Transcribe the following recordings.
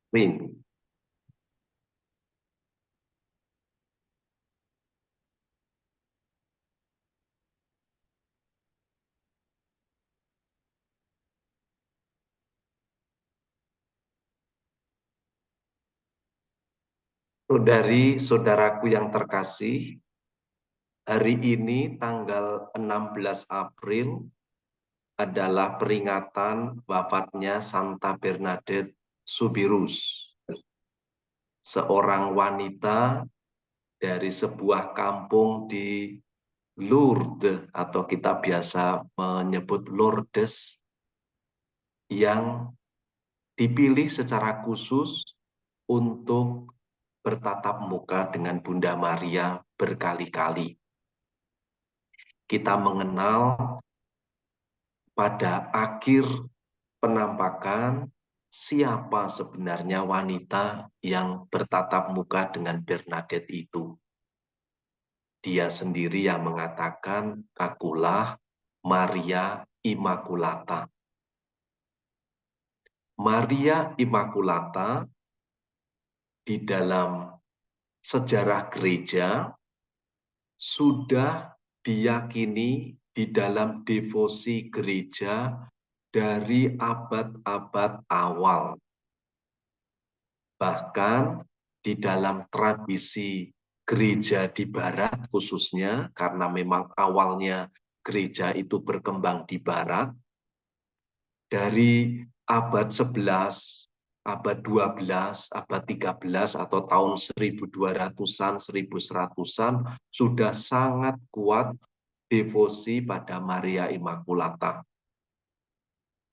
Ring. Saudari-saudaraku yang terkasih, hari ini tanggal 16 April adalah peringatan wafatnya Santa Bernadette Soubirous, seorang wanita dari sebuah kampung di Lourdes atau kita biasa menyebut Lourdes yang dipilih secara khusus untuk bertatap muka dengan Bunda Maria berkali-kali. Kita mengenal pada akhir penampakan siapa sebenarnya wanita yang bertatap muka dengan Bernadette itu. Dia sendiri yang mengatakan, akulah Maria Immaculata. Maria Immaculata di dalam sejarah gereja sudah diyakini di dalam devosi gereja dari abad-abad awal. Bahkan di dalam tradisi gereja di barat khususnya, karena memang awalnya gereja itu berkembang di barat, dari abad 11, abad 12, abad 13 atau tahun 1200-an, 1100-an sudah sangat kuat devosi pada Maria Immaculata.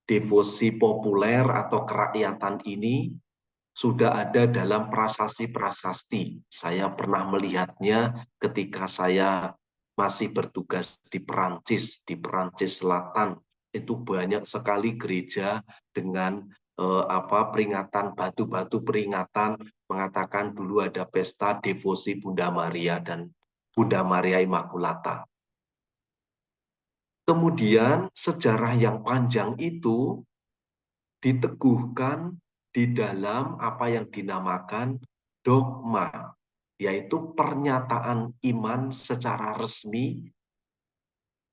Devosi populer atau kerakyatan ini sudah ada dalam prasasti-prasasti. Saya pernah melihatnya ketika saya masih bertugas di Perancis Selatan. Itu banyak sekali gereja dengan peringatan batu-batu peringatan mengatakan dulu ada pesta devosi Bunda Maria dan Bunda Maria Immaculata. Kemudian sejarah yang panjang itu diteguhkan di dalam apa yang dinamakan dogma, yaitu pernyataan iman secara resmi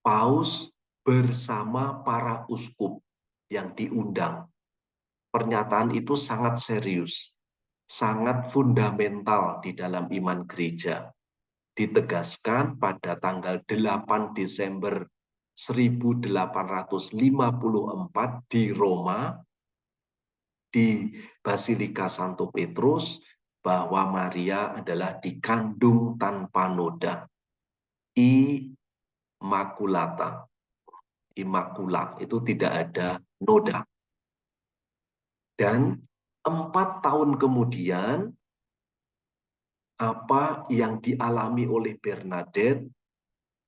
Paus bersama para uskup yang diundang. Pernyataan itu sangat serius, sangat fundamental di dalam iman gereja. Ditegaskan pada tanggal 8 Desember 1854 di Roma, di Basilika Santo Petrus, bahwa Maria adalah dikandung tanpa noda. Immaculata. Immacula itu tidak ada noda. Dan 4 tahun kemudian, apa yang dialami oleh Bernadette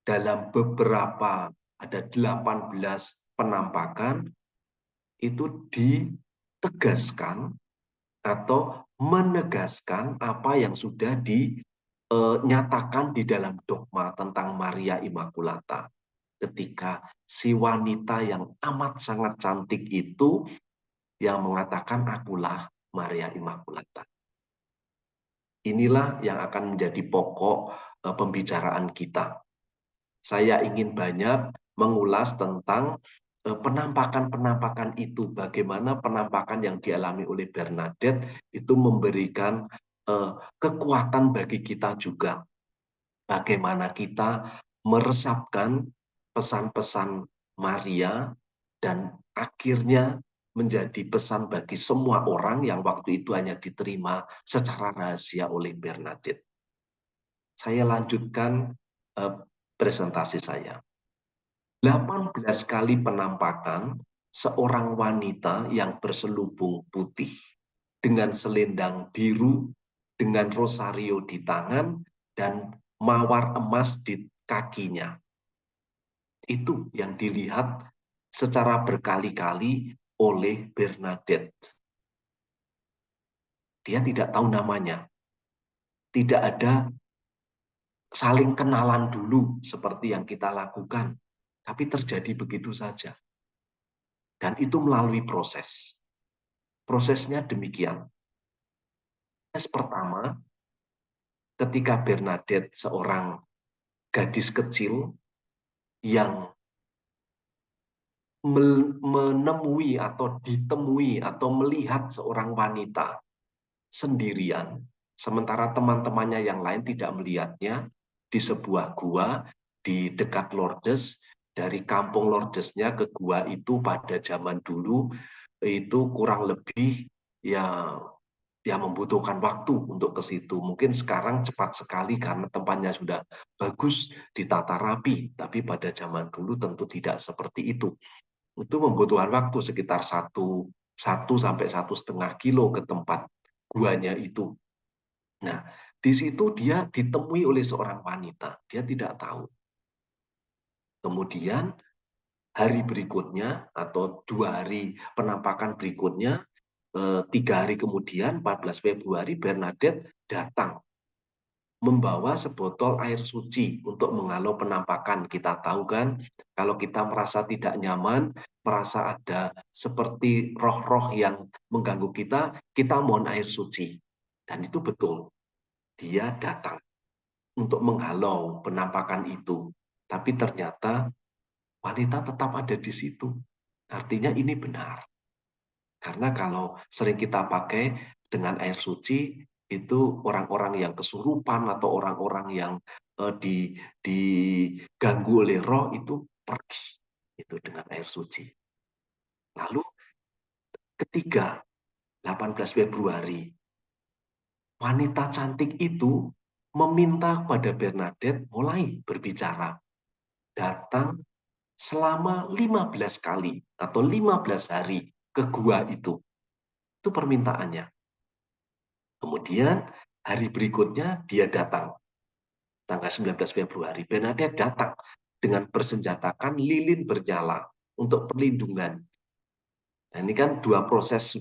dalam beberapa, ada 18 penampakan, itu ditegaskan atau menegaskan apa yang sudah dinyatakan di dalam dogma tentang Maria Immaculata. Ketika si wanita yang amat sangat cantik itu yang mengatakan akulah Maria Immaculata. Inilah yang akan menjadi pokok pembicaraan kita. Saya ingin banyak mengulas tentang penampakan-penampakan itu, bagaimana penampakan yang dialami oleh Bernadette itu memberikan kekuatan bagi kita juga. Bagaimana kita meresapkan pesan-pesan Maria dan akhirnya menjadi pesan bagi semua orang yang waktu itu hanya diterima secara rahasia oleh Bernadette. Saya lanjutkan presentasi saya. 18 kali penampakan seorang wanita yang berselubung putih dengan selendang biru, dengan rosario di tangan, dan mawar emas di kakinya. Itu yang dilihat secara berkali-kali oleh Bernadette. Dia tidak tahu namanya. Tidak ada saling kenalan dulu seperti yang kita lakukan. Tapi terjadi begitu saja. Dan itu melalui proses. Prosesnya demikian. Pertama, ketika Bernadette seorang gadis kecil yang menemui atau ditemui atau melihat seorang wanita sendirian, sementara teman-temannya yang lain tidak melihatnya, di sebuah gua di dekat Lourdes. Dari kampung Lourdesnya ke gua itu pada zaman dulu itu kurang lebih ya membutuhkan waktu untuk ke situ. Mungkin sekarang cepat sekali karena tempatnya sudah bagus, ditata rapi, tapi pada zaman dulu tentu tidak seperti itu. Itu membutuhkan waktu sekitar 1 sampai 1,5 kilo ke tempat guanya itu. Nah, di situ dia ditemui oleh seorang wanita. Dia tidak tahu. Kemudian hari berikutnya atau 2 hari penampakan berikutnya, 3 hari kemudian, 14 Februari, Bernadette datang membawa sebotol air suci untuk menghalau penampakan. Kita tahu kan, kalau kita merasa tidak nyaman, merasa ada seperti roh-roh yang mengganggu kita, kita mohon air suci. Dan itu betul. Dia datang untuk menghalau penampakan itu. Tapi ternyata wanita tetap ada di situ. Artinya ini benar. Karena kalau sering kita pakai dengan air suci, itu orang-orang yang kesurupan atau orang-orang yang diganggu oleh roh itu pergi itu dengan air suci. Lalu ketiga, 18 Februari, wanita cantik itu meminta kepada Bernadette mulai berbicara. Datang selama 15 kali atau 15 hari ke gua itu. Itu permintaannya. Kemudian hari berikutnya dia datang. Tanggal 19 Februari, Bernadette datang dengan bersenjatakan lilin bernyala untuk perlindungan. Nah, ini kan 2 proses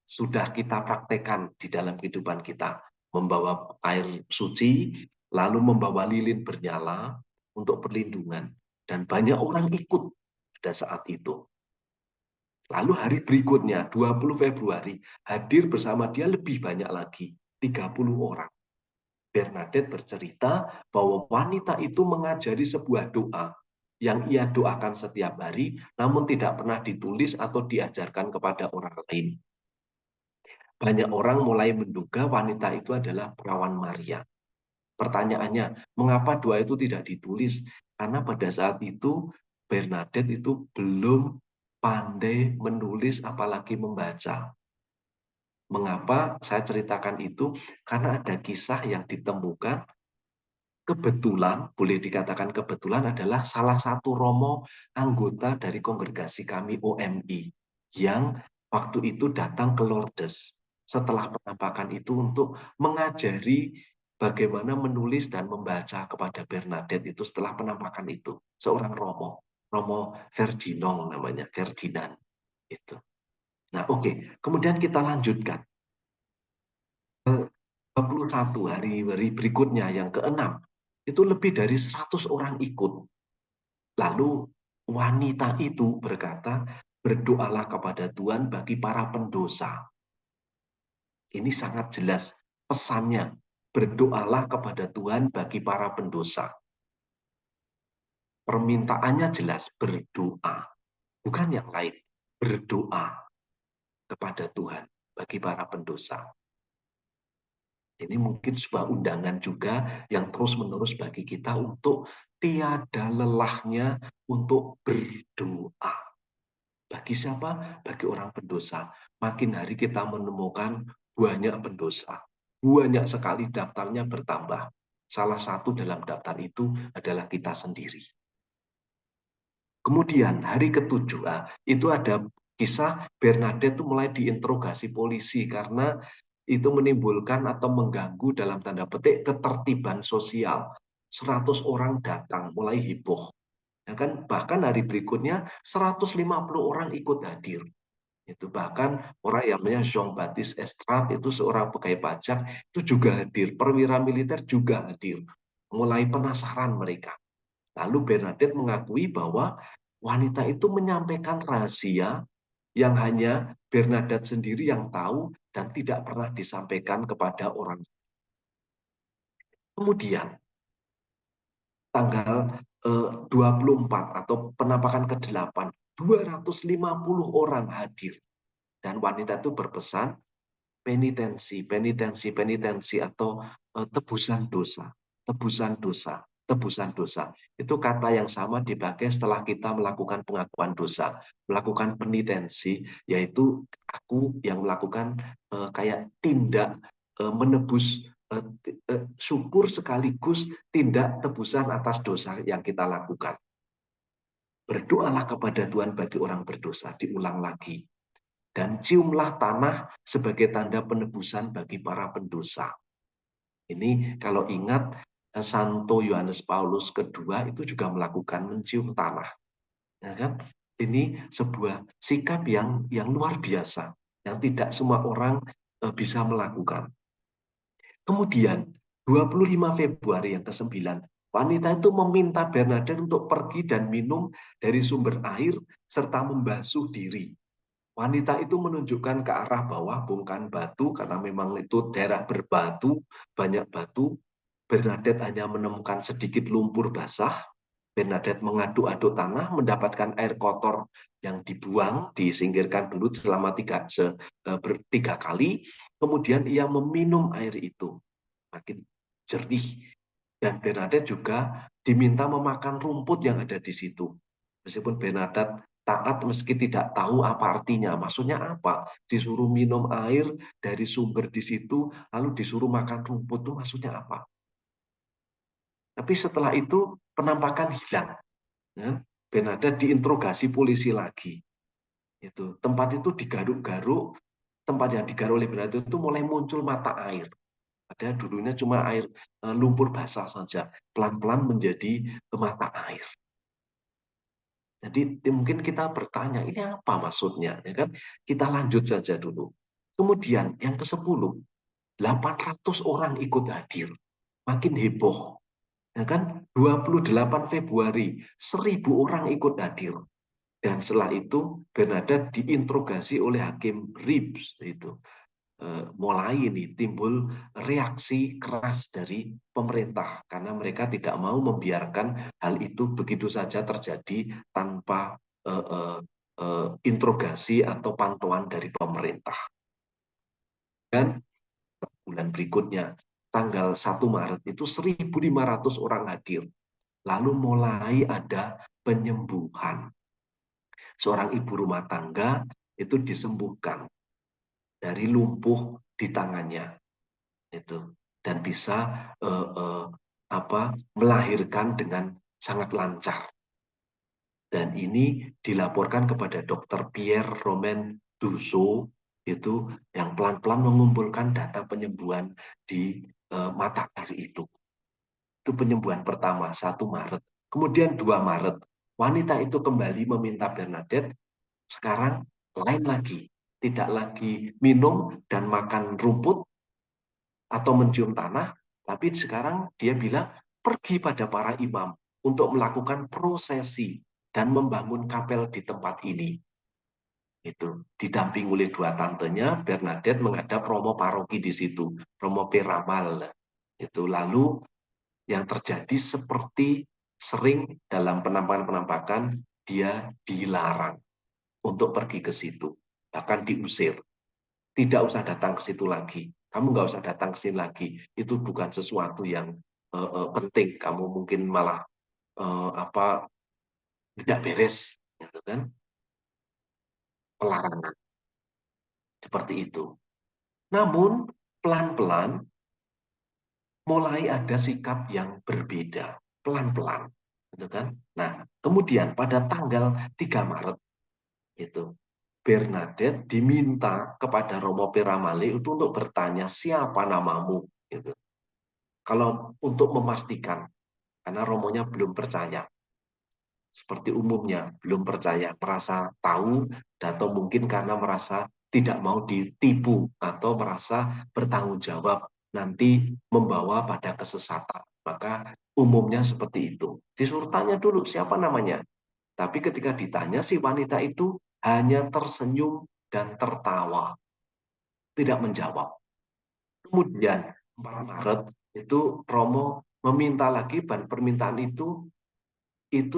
sudah kita praktekkan di dalam kehidupan kita. Membawa air suci, lalu membawa lilin bernyala untuk perlindungan. Dan banyak orang ikut pada saat itu. Lalu hari berikutnya, 20 Februari, hadir bersama dia lebih banyak lagi, 30 orang. Bernadette bercerita bahwa wanita itu mengajari sebuah doa yang ia doakan setiap hari, namun tidak pernah ditulis atau diajarkan kepada orang lain. Banyak orang mulai menduga wanita itu adalah perawan Maria. Pertanyaannya, mengapa doa itu tidak ditulis? Karena pada saat itu Bernadette itu belum pandai menulis apalagi membaca. Mengapa saya ceritakan itu? Karena ada kisah yang ditemukan kebetulan, boleh dikatakan kebetulan adalah salah satu romo anggota dari kongregasi kami OMI yang waktu itu datang ke Lourdes setelah penampakan itu untuk mengajari bagaimana menulis dan membaca kepada Bernadette itu setelah penampakan itu. Seorang romo, Romo Ferdinand namanya, Ferdinand itu. Nah, oke. Kemudian kita lanjutkan. 21 hari berikutnya yang ke-6 itu lebih dari 100 orang ikut. Lalu wanita itu berkata, berdoalah kepada Tuhan bagi para pendosa. Ini sangat jelas pesannya. Berdoalah kepada Tuhan bagi para pendosa. Permintaannya jelas, berdoa. Bukan yang lain. Berdoa kepada Tuhan bagi para pendosa. Ini mungkin sebuah undangan juga yang terus-menerus bagi kita untuk tiada lelahnya untuk berdoa. Bagi siapa? Bagi orang pendosa. Makin hari kita menemukan banyak pendosa. Banyak sekali daftarnya bertambah. Salah satu dalam daftar itu adalah kita sendiri. Kemudian hari ke-7, itu ada kisah Bernadette itu mulai diinterogasi polisi karena itu menimbulkan atau mengganggu dalam tanda petik ketertiban sosial. 100 orang datang, mulai heboh. Ya kan? Bahkan hari berikutnya 150 orang ikut hadir. Itu bahkan orang yang namanya Jean-Baptiste Estrade itu seorang pegawai pajak itu juga hadir. Perwira militer juga hadir. Mulai penasaran mereka. Lalu Bernadette mengakui bahwa wanita itu menyampaikan rahasia yang hanya Bernadette sendiri yang tahu dan tidak pernah disampaikan kepada orang. Kemudian tanggal 24 atau penampakan ke-8, 250 orang hadir. Dan wanita itu berpesan, penitensi, penitensi, penitensi, atau tebusan dosa, tebusan dosa, tebusan dosa. Itu kata yang sama dipakai setelah kita melakukan pengakuan dosa, melakukan penitensi, yaitu aku yang melakukan kayak tindak menebus syukur sekaligus tindak tebusan atas dosa yang kita lakukan. Berdoalah kepada Tuhan bagi orang berdosa, diulang lagi. Dan ciumlah tanah sebagai tanda penebusan bagi para pendosa. Ini kalau ingat Santo Yohanes Paulus kedua itu juga melakukan mencium tanah. Ya kan? Ini sebuah sikap yang luar biasa, yang tidak semua orang bisa melakukan. Kemudian 25 Februari yang ke-9, wanita itu meminta Bernadette untuk pergi dan minum dari sumber air serta membasuh diri. Wanita itu menunjukkan ke arah bawah, bongkahan batu, karena memang itu daerah berbatu, banyak batu. Bernadette hanya menemukan sedikit lumpur basah. Bernadette mengaduk-aduk tanah, mendapatkan air kotor yang dibuang, disingkirkan dulu selama tiga kali. Kemudian ia meminum air itu, makin jernih. Dan Bernadette juga diminta memakan rumput yang ada di situ. Meskipun Bernadette taat meski tidak tahu apa artinya, maksudnya apa? Disuruh minum air dari sumber di situ, lalu disuruh makan rumput, itu maksudnya apa? Tapi setelah itu penampakan hilang. Ya. Bernadette diinterogasi polisi lagi. Itu tempat itu digaruk-garuk, tempat yang digaruk oleh Bernadette itu mulai muncul mata air. Ada dulunya cuma air lumpur basah saja, pelan-pelan menjadi mata air. Jadi mungkin kita bertanya, ini apa maksudnya? Ya kan? Kita lanjut saja dulu. Kemudian yang ke-10, 800 orang ikut hadir. Makin heboh. Ya kan? 28 Februari, 1000 orang ikut hadir. Dan setelah itu Bernadette diinterogasi oleh Hakim Reeves itu. Mulai ini timbul reaksi keras dari pemerintah karena mereka tidak mau membiarkan hal itu begitu saja terjadi tanpa interogasi atau pantauan dari pemerintah. Dan bulan berikutnya, tanggal 1 Maret itu 1.500 orang hadir. Lalu mulai ada penyembuhan. Seorang ibu rumah tangga itu disembuhkan dari lumpuh di tangannya. Itu dan bisa melahirkan dengan sangat lancar. Dan ini dilaporkan kepada Dr. Pierre Romain Dussault itu yang pelan-pelan mengumpulkan data penyembuhan di mata air itu. Itu penyembuhan pertama 1 Maret. Kemudian 2 Maret wanita itu kembali meminta Bernadette sekarang lain lagi, tidak lagi minum dan makan rumput atau mencium tanah, tapi sekarang dia bilang pergi pada para imam untuk melakukan prosesi dan membangun kapel di tempat ini. Itu didamping oleh 2 tantenya, Bernadette menghadap Romo Paroki di situ, Romo Peramal. Itu lalu yang terjadi seperti sering dalam penampakan-penampakan, dia dilarang untuk pergi ke situ, bahkan diusir. Tidak usah datang ke situ lagi. Kamu nggak usah datang ke sini lagi. Itu bukan sesuatu yang penting. Kamu mungkin malah tidak beres, gitu kan? Pelarangan seperti itu. Namun pelan-pelan mulai ada sikap yang berbeda, pelan-pelan, gitu kan? Nah, kemudian pada tanggal 3 Maret itu Bernadette diminta kepada Romo Piramale itu untuk bertanya siapa namamu, gitu. Kalau untuk memastikan, karena Romonya belum percaya. Seperti umumnya, belum percaya, merasa tahu, atau mungkin karena merasa tidak mau ditipu, atau merasa bertanggung jawab, nanti membawa pada kesesatan. Maka umumnya seperti itu. Disuruh tanya dulu, siapa namanya? Tapi ketika ditanya si wanita itu hanya tersenyum dan tertawa, tidak menjawab. Kemudian 4 Maret itu Romo meminta lagi, dan permintaan itu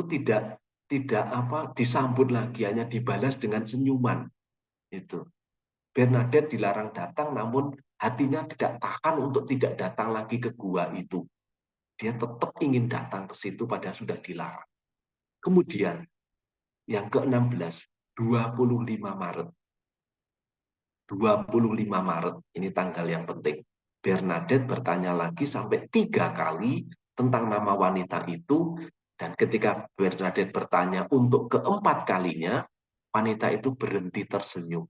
tidak disambut lagi, hanya dibalas dengan senyuman. Itu Bernadette dilarang datang, namun hatinya tidak tahan untuk tidak datang lagi ke gua itu. Dia tetap ingin datang ke situ padahal sudah dilarang. Kemudian yang ke-16, 25 Maret. 25 Maret, ini tanggal yang penting. Bernadette bertanya lagi sampai 3 kali tentang nama wanita itu, dan ketika Bernadette bertanya untuk keempat kalinya, wanita itu berhenti tersenyum.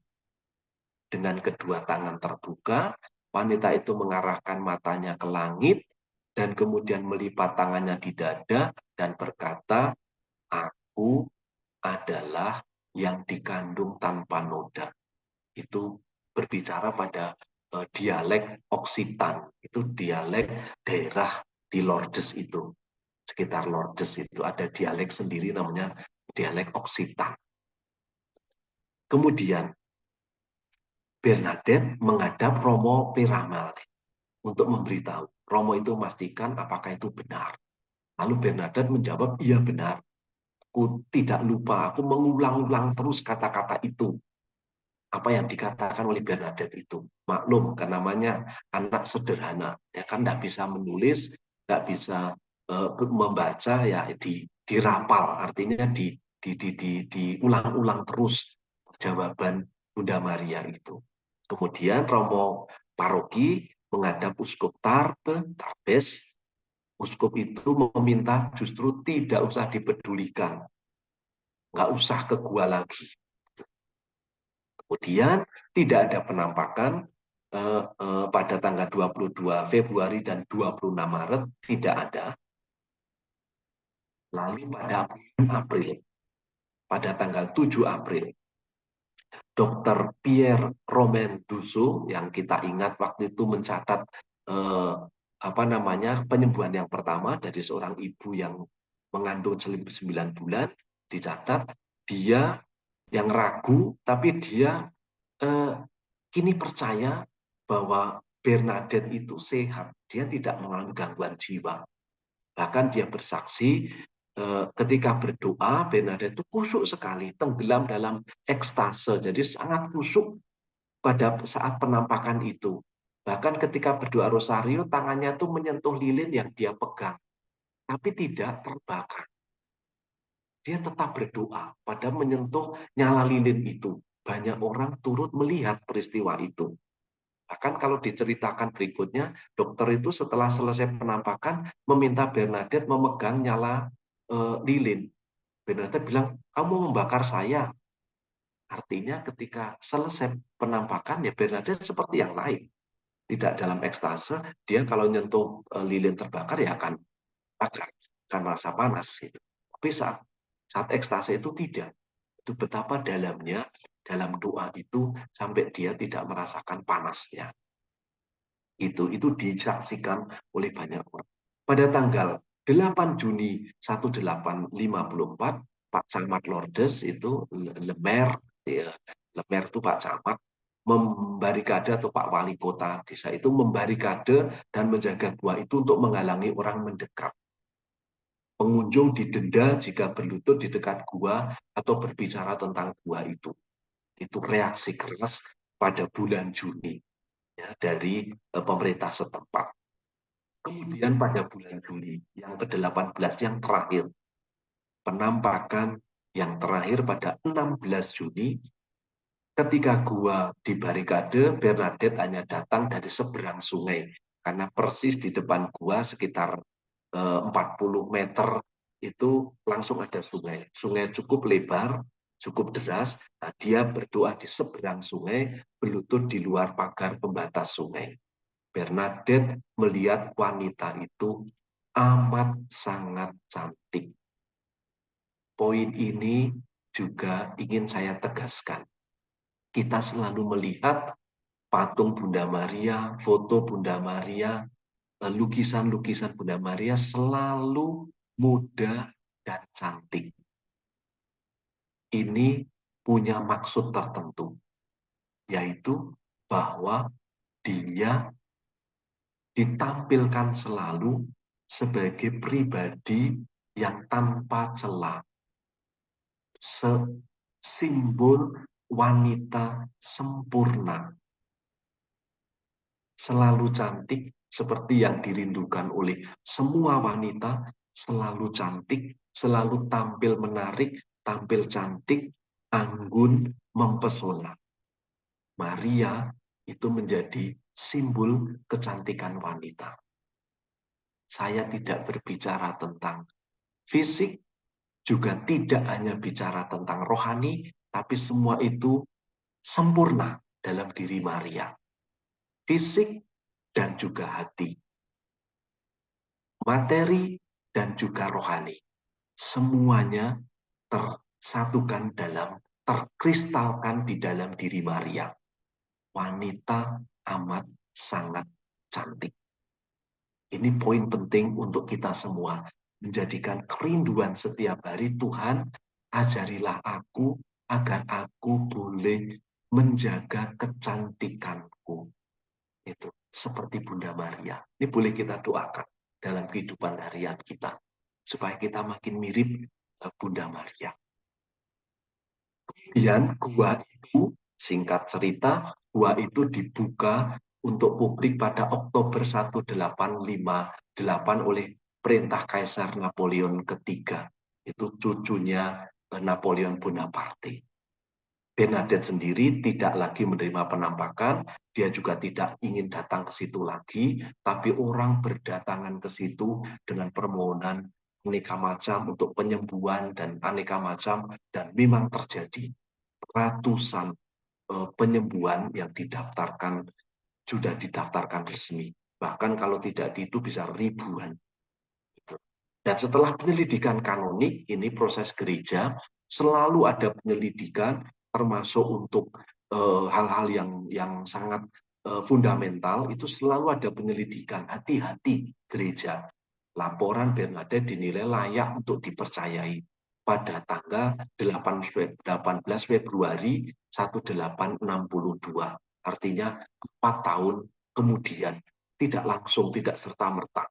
Dengan kedua tangan terbuka, wanita itu mengarahkan matanya ke langit, dan kemudian melipat tangannya di dada, dan berkata, "Aku adalah yang dikandung tanpa noda." Itu berbicara pada dialek Oksitan, itu dialek daerah di Lourdes itu, sekitar Lourdes itu ada dialek sendiri namanya dialek Oksitan. Kemudian Bernadette menghadap Romo Piramal untuk memberitahu. Romo itu memastikan apakah itu benar. Lalu Bernadette menjawab, iya benar. Aku tidak lupa, aku mengulang-ulang terus kata-kata itu. Apa yang dikatakan oleh Bernadette itu. Maklum, kan namanya anak sederhana. Ya kan tidak bisa menulis, tidak bisa membaca, ya dirapal. Artinya diulang-ulang terus jawaban Bunda Maria itu. Kemudian Romo Paroki menghadap Uskup Tarbes. Uskup itu meminta justru tidak usah dipedulikan. Nggak usah ke gua lagi. Kemudian tidak ada penampakan pada tanggal 22 Februari dan 26 Maret, tidak ada. Lalu pada April, pada tanggal 7 April, Dr. Pierre Romain Dusso yang kita ingat waktu itu mencatat penyembuhan yang pertama dari seorang ibu yang mengandung 9 bulan, dicatat dia yang ragu, tapi dia kini percaya bahwa Bernadette itu sehat, dia tidak mengalami gangguan jiwa. Bahkan dia bersaksi ketika berdoa, Bernadette itu khusyuk sekali, tenggelam dalam ekstase, jadi sangat khusyuk pada saat penampakan itu. Bahkan ketika berdoa rosario, tangannya itu menyentuh lilin yang dia pegang, tapi tidak terbakar. Dia tetap berdoa pada menyentuh nyala lilin itu. Banyak orang turut melihat peristiwa itu. Bahkan kalau diceritakan berikutnya, dokter itu setelah selesai penampakan meminta Bernadette memegang nyala lilin. Bernadette bilang, kamu membakar saya. Artinya ketika selesai penampakan, ya Bernadette seperti yang lain. Tidak dalam ekstase, dia kalau nyentuh lilin terbakar ya akan bakar, akan merasa panas. Gitu. Tapi saat ekstase itu tidak. Itu betapa dalamnya, dalam doa itu sampai dia tidak merasakan panasnya. Itu disaksikan oleh banyak orang. Pada tanggal 8 Juni 1854, Pak Camat Lourdes itu Lemer, ya, Lemer itu Pak Camat, membarikade atau Pak Wali Kota desa itu membarikade dan menjaga gua itu untuk menghalangi orang mendekat. Pengunjung didenda jika berlutut di dekat gua atau berbicara tentang gua itu. Itu reaksi keras pada bulan Juni. Ya, dari pemerintah setempat. Kemudian pada bulan Juli yang ke-18 yang terakhir, penampakan yang terakhir pada 16 Juni, ketika gua di barikade, Bernadette hanya datang dari seberang sungai. Karena persis di depan gua sekitar 40 meter itu langsung ada sungai. Sungai cukup lebar, cukup deras. Nah, dia berdoa di seberang sungai, berlutut di luar pagar pembatas sungai. Bernadette melihat wanita itu amat sangat cantik. Poin ini juga ingin saya tegaskan. Kita selalu melihat patung Bunda Maria, foto Bunda Maria, lukisan-lukisan Bunda Maria selalu muda dan cantik. Ini punya maksud tertentu, yaitu bahwa dia ditampilkan selalu sebagai pribadi yang tanpa celah, simbol wanita sempurna, selalu cantik seperti yang dirindukan oleh semua wanita, selalu cantik, selalu tampil menarik, tampil cantik, anggun, mempesona. Maria itu menjadi simbol kecantikan wanita. Saya tidak berbicara tentang fisik, juga tidak hanya bicara tentang rohani, tapi semua itu sempurna dalam diri Maria. Fisik dan juga hati. Materi dan juga rohani. Semuanya tersatukan terkristalkan di dalam diri Maria. Wanita amat sangat cantik. Ini poin penting untuk kita semua. Menjadikan kerinduan setiap hari, Tuhan, ajarilah aku agar aku boleh menjaga kecantikanku. Itu seperti Bunda Maria. Ini boleh kita doakan dalam kehidupan harian kita. Supaya kita makin mirip Bunda Maria. Kemudian gua itu, singkat cerita, gua itu dibuka untuk publik pada Oktober 1858 oleh perintah Kaisar Napoleon III. Itu cucunya Napoleon Bonaparte. Bernadette sendiri tidak lagi menerima penampakan, dia juga tidak ingin datang ke situ lagi, tapi orang berdatangan ke situ dengan permohonan aneka macam untuk penyembuhan dan aneka macam, dan memang terjadi ratusan penyembuhan yang sudah didaftarkan resmi. Bahkan kalau tidak itu bisa ribuan. Dan setelah penyelidikan kanonik, ini proses gereja, selalu ada penyelidikan, termasuk untuk hal-hal yang sangat fundamental, itu selalu ada penyelidikan. Hati-hati gereja. Laporan Bernadette dinilai layak untuk dipercayai pada tanggal 18 Februari 1862. Artinya 4 tahun kemudian. Tidak langsung, tidak serta-merta.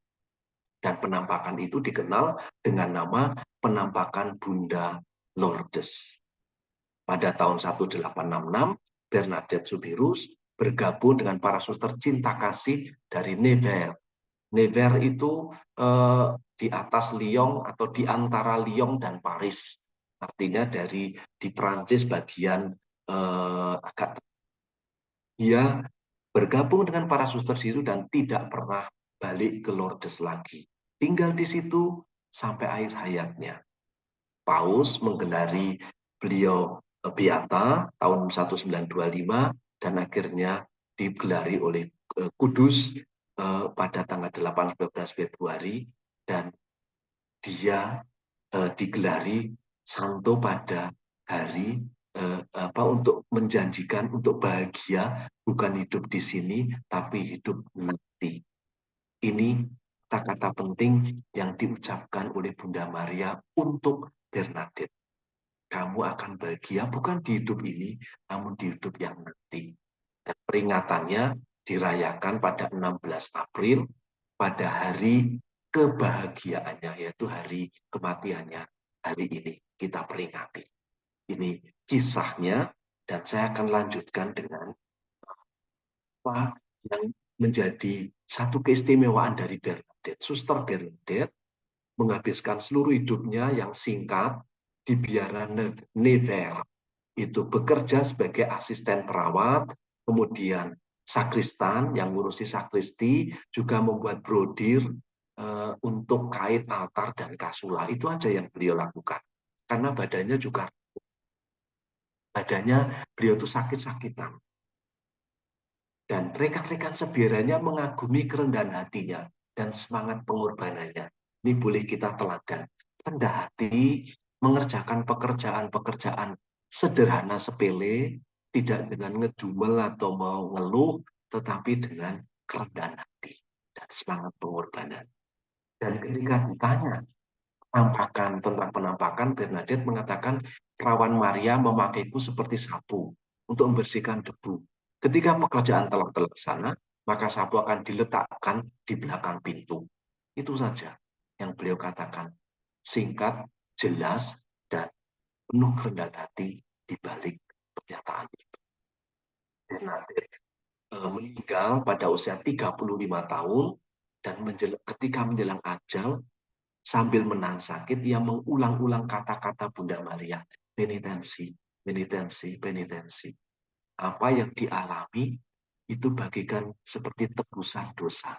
Dan penampakan itu dikenal dengan nama penampakan Bunda Lourdes. Pada tahun 1866, Bernadette Soubirous bergabung dengan para suster cinta kasih dari Nevers. Nevers itu di atas Lyon atau di antara Lyon dan Paris. Artinya di Prancis bagian agak. Dia bergabung dengan para suster situ dan tidak pernah balik ke Lourdes lagi. Tinggal di situ sampai akhir hayatnya. Paus menggelari beliau Beata tahun 1925 dan akhirnya digelari oleh Kudus pada tanggal 18 Februari, dan dia digelari santo pada hari untuk menjanjikan untuk bahagia, bukan hidup di sini tapi hidup nanti. Ini kata-kata penting yang diucapkan oleh Bunda Maria untuk Bernadette. Kamu akan bahagia bukan di hidup ini, namun di hidup yang nanti. Dan peringatannya dirayakan pada 16 April, pada hari kebahagiaannya, yaitu hari kematiannya. Hari ini kita peringati. Ini kisahnya, dan saya akan lanjutkan dengan apa yang menjadi satu keistimewaan dari Bernadette. Suster Bernadette menghabiskan seluruh hidupnya yang singkat di biara Nevers. Itu bekerja sebagai asisten perawat, kemudian sakristan yang ngurusi sakristi, juga membuat brodir untuk kain altar dan kasula. Itu aja yang beliau lakukan. Karena badannya beliau itu sakit-sakitan. Dan rekan-rekan sebiaranya mengagumi kerendahan hatinya dan semangat pengorbanannya. Ini boleh kita teladan. Rendah hati, mengerjakan pekerjaan-pekerjaan sederhana sepele, tidak dengan ngedumel atau mau ngeluh, tetapi dengan kerendahan hati dan semangat pengorbanan. Dan ketika ditanya, tentang penampakan, Bernadette mengatakan perawan Maria memakaiku seperti sapu untuk membersihkan debu. Ketika pekerjaan telah terlaksana, maka sapu akan diletakkan di belakang pintu. Itu saja yang beliau katakan. Singkat, jelas, dan penuh kerendahan hati di balik pernyataan itu. Bernadette meninggal pada usia 35 tahun dan ketika menjelang ajal, sambil menahan sakit, ia mengulang-ulang kata-kata Bunda Maria, penitensi, penitensi, penitensi. Apa yang dialami itu bagikan seperti tebusan dosa.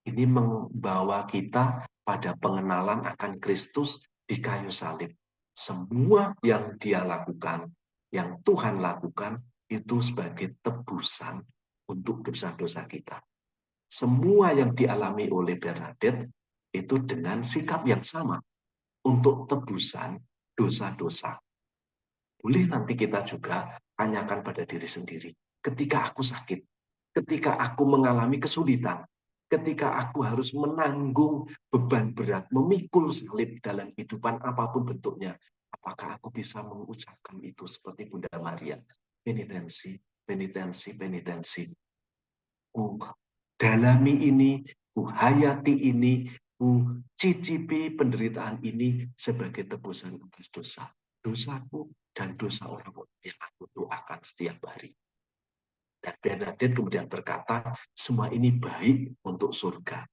Ini membawa kita pada pengenalan akan Kristus di kayu salib. Semua yang dia lakukan, yang Tuhan lakukan, itu sebagai tebusan untuk dosa-dosa kita. Semua yang dialami oleh Bernadette itu dengan sikap yang sama untuk tebusan dosa-dosa. Boleh nanti kita juga tanyakan pada diri sendiri. Ketika aku sakit, ketika aku mengalami kesulitan, ketika aku harus menanggung beban berat, memikul salib dalam kehidupan apapun bentuknya, apakah aku bisa mengucapkan itu seperti Bunda Maria? Penitensi, penitensi, penitensi. Dalami ini, ku hayati ini, ku cicipi penderitaan ini sebagai tebusan atas dosa. Dosaku dan dosa orang-orang yang aku doakan setiap hari. Dan Bernadette kemudian berkata, semua ini baik untuk surga.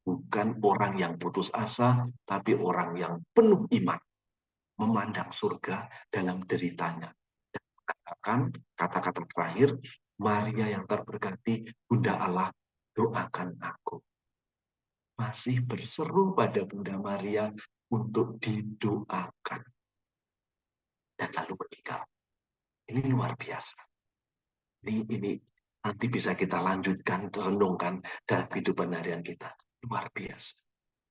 Bukan orang yang putus asa, tapi orang yang penuh iman. Memandang surga dalam deritanya. Dan mengatakan kata-kata terakhir, Maria yang terberkati, Bunda Allah, doakan aku. Masih berseru pada Bunda Maria untuk didoakan. Dan lalu meninggal. Ini luar biasa. Ini nanti bisa kita lanjutkan, renungkan dalam kehidupan harian kita. Luar biasa.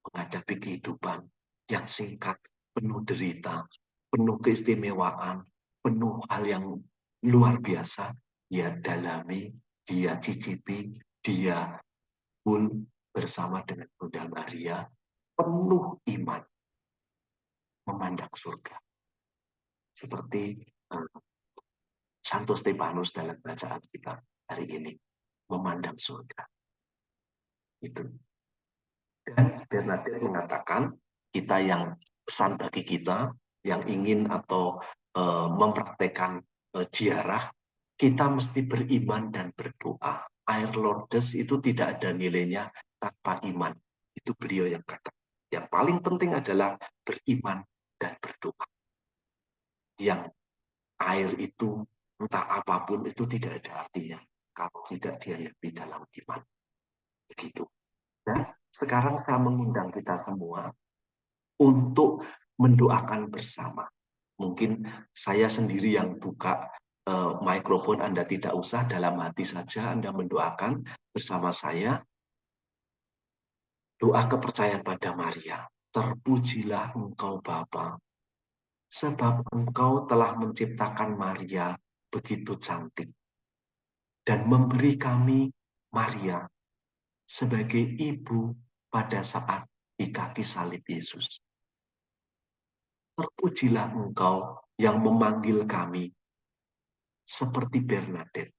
Menghadapi kehidupan yang singkat, penuh derita, penuh keistimewaan, penuh hal yang luar biasa. Dia dalami, dia cicipi, dia pun bersama dengan Bunda Maria penuh iman memandang surga. Seperti Santo Stefanus dalam bacaan kita hari ini, memandang surga. Itu. Dan Bernadette mengatakan, kita yang pesan bagi kita, yang ingin atau mempraktekkan ziarah, kita mesti beriman dan berdoa. Air Lourdes itu tidak ada nilainya tanpa iman. Itu beliau yang kata. Yang paling penting adalah beriman dan berdoa. Yang air itu, entah apapun, itu tidak ada artinya kalau tidak dihayati dalam iman. Begitu. Dan sekarang saya mengundang kita semua untuk mendoakan bersama. Mungkin saya sendiri yang buka mikrofon, Anda tidak usah, dalam hati saja Anda mendoakan bersama saya. Doa kepercayaan pada Maria. Terpujilah engkau Bapa, sebab engkau telah menciptakan Maria begitu cantik dan memberi kami Maria sebagai ibu pada saat di kaki salib Yesus. Terpujilah engkau yang memanggil kami seperti Bernadette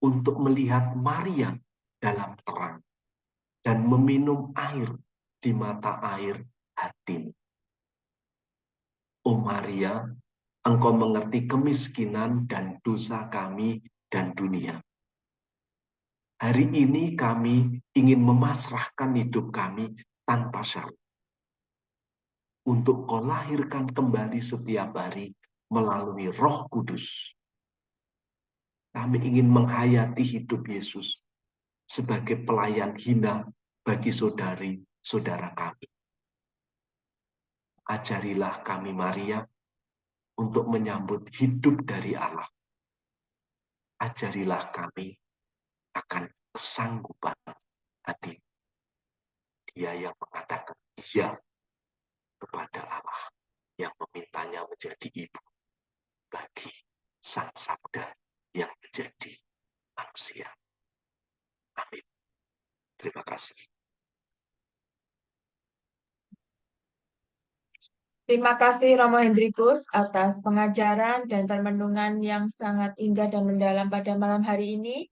untuk melihat Maria dalam terang dan meminum air di mata air hatimu. Oh Maria, engkau mengerti kemiskinan dan dosa kami dan dunia. Hari ini kami ingin memasrahkan hidup kami tanpa syarat. Untuk kau lahirkan kembali setiap hari melalui Roh Kudus. Kami ingin menghayati hidup Yesus sebagai pelayan hina bagi saudari-saudara kami. Ajarilah kami Maria untuk menyambut hidup dari Allah. Ajarilah kami akan kesanggupan hati. Dia yang mengatakan iya kepada Allah, yang memintanya menjadi ibu bagi sang sabda yang menjadi manusia. Amin. Terima kasih. Terima kasih Romo Hendrikus atas pengajaran dan permenungan yang sangat indah dan mendalam pada malam hari ini.